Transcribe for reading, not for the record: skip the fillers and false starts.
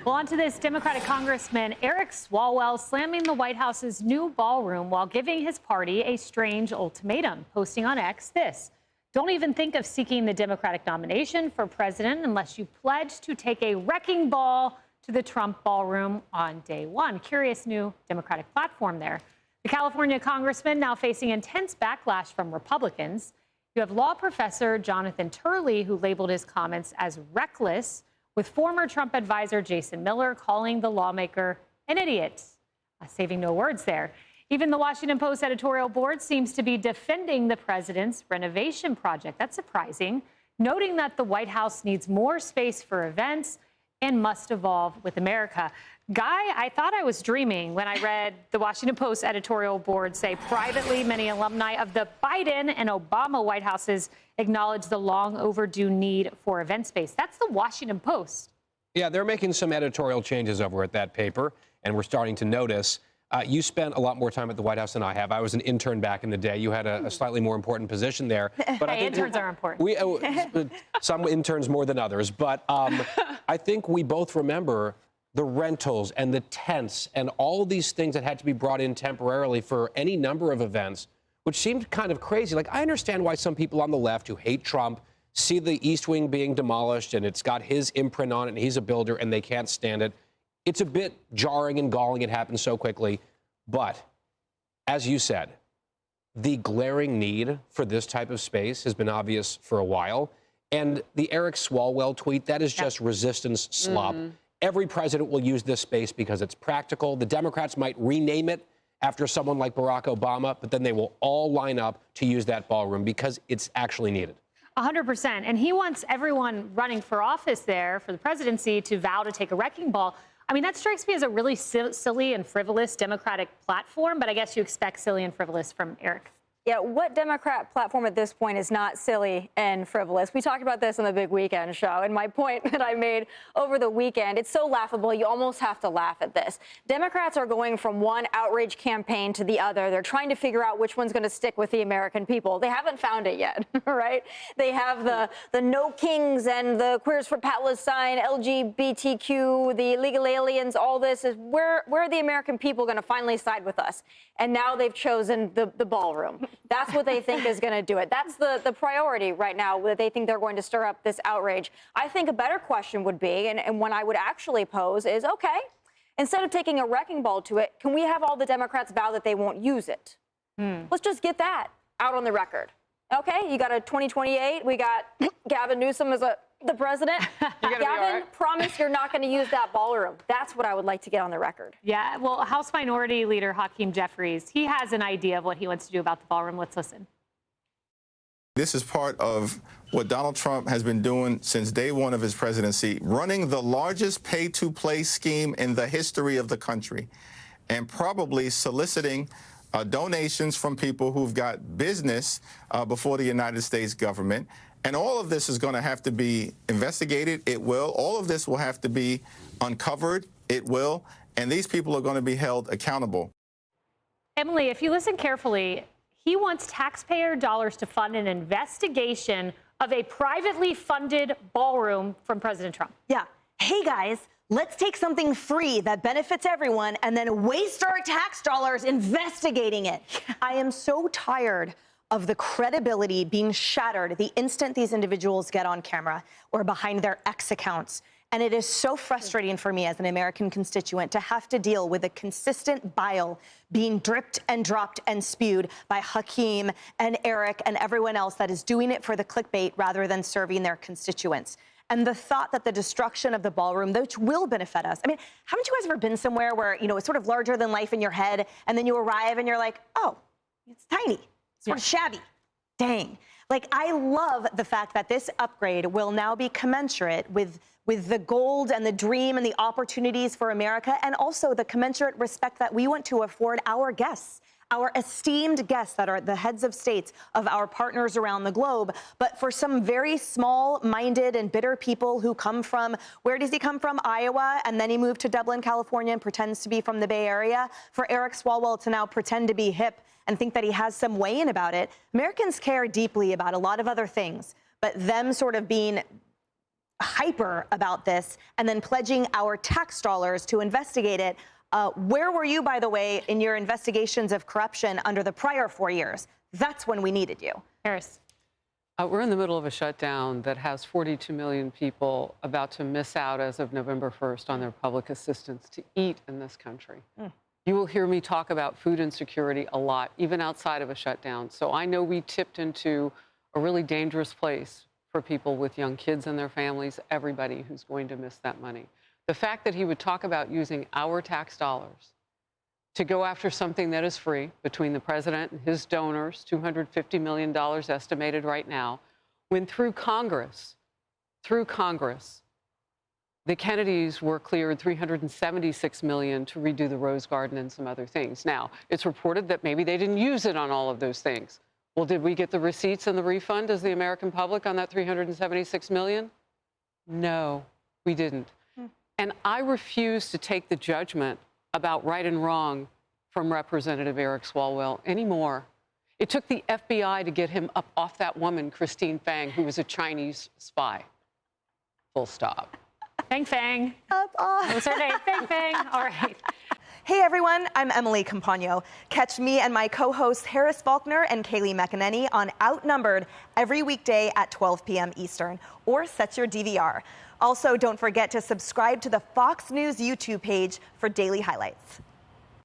Well, on to this. Democratic Congressman Eric Swalwell slamming the White House's new ballroom while giving his party a strange ultimatum, posting on X this: "Don't even think of seeking the Democratic nomination for president unless you pledge to take a wrecking ball to the Trump ballroom on day one." Curious new Democratic platform there. The California congressman now facing intense backlash from Republicans. You have law professor Jonathan Turley, who labeled his comments as reckless, with former Trump advisor Jason Miller calling the lawmaker an idiot. Saving no words there. Even the Washington Post editorial board seems to be defending the president's renovation project. That's surprising, noting that the White House needs more space for events and must evolve with America. Guy, I thought I was dreaming when I read the Washington Post editorial board say privately many alumni of the Biden and Obama White Houses acknowledge the long overdue need for event space. That's the Washington Post. Yeah, they're making some editorial changes over at that paper, and we're starting to notice. You spent a lot more time at the White House than I have. I was an intern back in the day. You had a slightly more important position there. But hey, interns are important. Some interns more than others. But I think we both remember the rentals and the tents and all of these things that had to be brought in temporarily for any number of events, which seemed kind of crazy. Like, I understand why some people on the left who hate Trump see the East Wing being demolished and it's got his imprint on it and he's a builder and they can't stand it. It's a bit jarring and galling. It happens so quickly. But as you said, the glaring need for this type of space has been obvious for a while. And the Eric Swalwell tweet, that is just resistance slop. Every president will use this space because it's practical. The Democrats might rename it after someone like Barack Obama, but then they will all line up to use that ballroom because it's actually needed. 100%. And he wants everyone running for office there for the presidency to vow to take a wrecking ball. I mean, that strikes me as a really silly and frivolous Democratic platform, but I guess you expect silly and frivolous from Eric. Yeah, what Democrat platform at this point is not silly and frivolous? We talked about this on the Big Weekend show, and my point that I made over the weekend, it's so laughable, you almost have to laugh at this. Democrats are going from one outrage campaign to the other. They're trying to figure out which one's going to stick with the American people. They haven't found it yet, right? They have the no kings and the queers for Palestine, LGBTQ, the illegal aliens, all this is where are the American people going to finally side with us? And now they've chosen the ballroom. That's what they think is going to do it. That's the priority right now, that they think they're going to stir up this outrage. I think a better question would be, and one I would actually pose is, okay, instead of taking a wrecking ball to it, can we have all the Democrats vow that they won't use it? Let's just get that out on the record. Okay, you got a 2028. We got Gavin Newsom as the president. Gavin, promise you're not going to use that ballroom. That's what I would like to get on the record. Yeah, well, House Minority Leader Hakeem Jeffries, he has an idea of what he wants to do about the ballroom. Let's listen. This is part of what Donald Trump has been doing since day one of his presidency, running the largest pay-to-play scheme in the history of the country, and probably soliciting donations from people who've got business before the United States government. And all of this is going to have to be investigated. It will. All of this will have to be uncovered. It will. And these people are going to be held accountable. Emily, if you listen carefully, he wants taxpayer dollars to fund an investigation of a privately funded ballroom from President Trump. Yeah. Hey, guys, let's take something free that benefits everyone and then waste our tax dollars investigating it. I am so tired of the credibility being shattered the instant these individuals get on camera or behind their X accounts. And it is so frustrating for me as an American constituent to have to deal with the consistent bile being dripped and dropped and spewed by Hakeem and Eric and everyone else that is doing it for the clickbait rather than serving their constituents. And the thought that the destruction of the ballroom, which will benefit us. I mean, haven't you guys ever been somewhere where, you know, it's sort of larger than life in your head, and then you arrive and you're like, oh, it's tiny. Sort of shabby. Dang. Like, I love the fact that this upgrade will now be commensurate with the gold and the dream and the opportunities for America, and also the commensurate respect that we want to afford our guests, our esteemed guests that are the heads of states of our partners around the globe. But for some very small-minded and bitter people who come from, where does he come from? Iowa, and then he moved to Dublin, California, and pretends to be from the Bay Area. For Eric Swalwell to now pretend to be hip and think that he has some way in about it. Americans care deeply about a lot of other things, but them sort of being hyper about this and then pledging our tax dollars to investigate it. Where were you, by the way, in your investigations of corruption under the prior 4 years? That's when we needed you. Harris. We're in the middle of a shutdown that has 42 million people about to miss out as of November 1st on their public assistance to eat in this country. You will hear me talk about food insecurity a lot, even outside of a shutdown. So I know we tipped into a really dangerous place for people with young kids and their families, everybody who's going to miss that money. The fact that he would talk about using our tax dollars to go after something that is free between the president and his donors, $250 million estimated right now, when through Congress, the Kennedys were cleared $376 million to redo the Rose Garden and some other things. Now, it's reported that maybe they didn't use it on all of those things. Well, did we get the receipts and the refund as the American public on that $376 million? No, we didn't. And I refuse to take the judgment about right and wrong from Representative Eric Swalwell anymore. It took the FBI to get him up off that woman, Christine Fang, who was a Chinese spy. Full stop. Fang Fang. Up off. What's her name? Fang Fang. All right. Hey everyone, I'm Emily Campagno. Catch me and my co-hosts Harris Faulkner and Kaylee McEnany on Outnumbered every weekday at 12 p.m. Eastern, or set your DVR. Also, don't forget to subscribe to the Fox News YouTube page for daily highlights.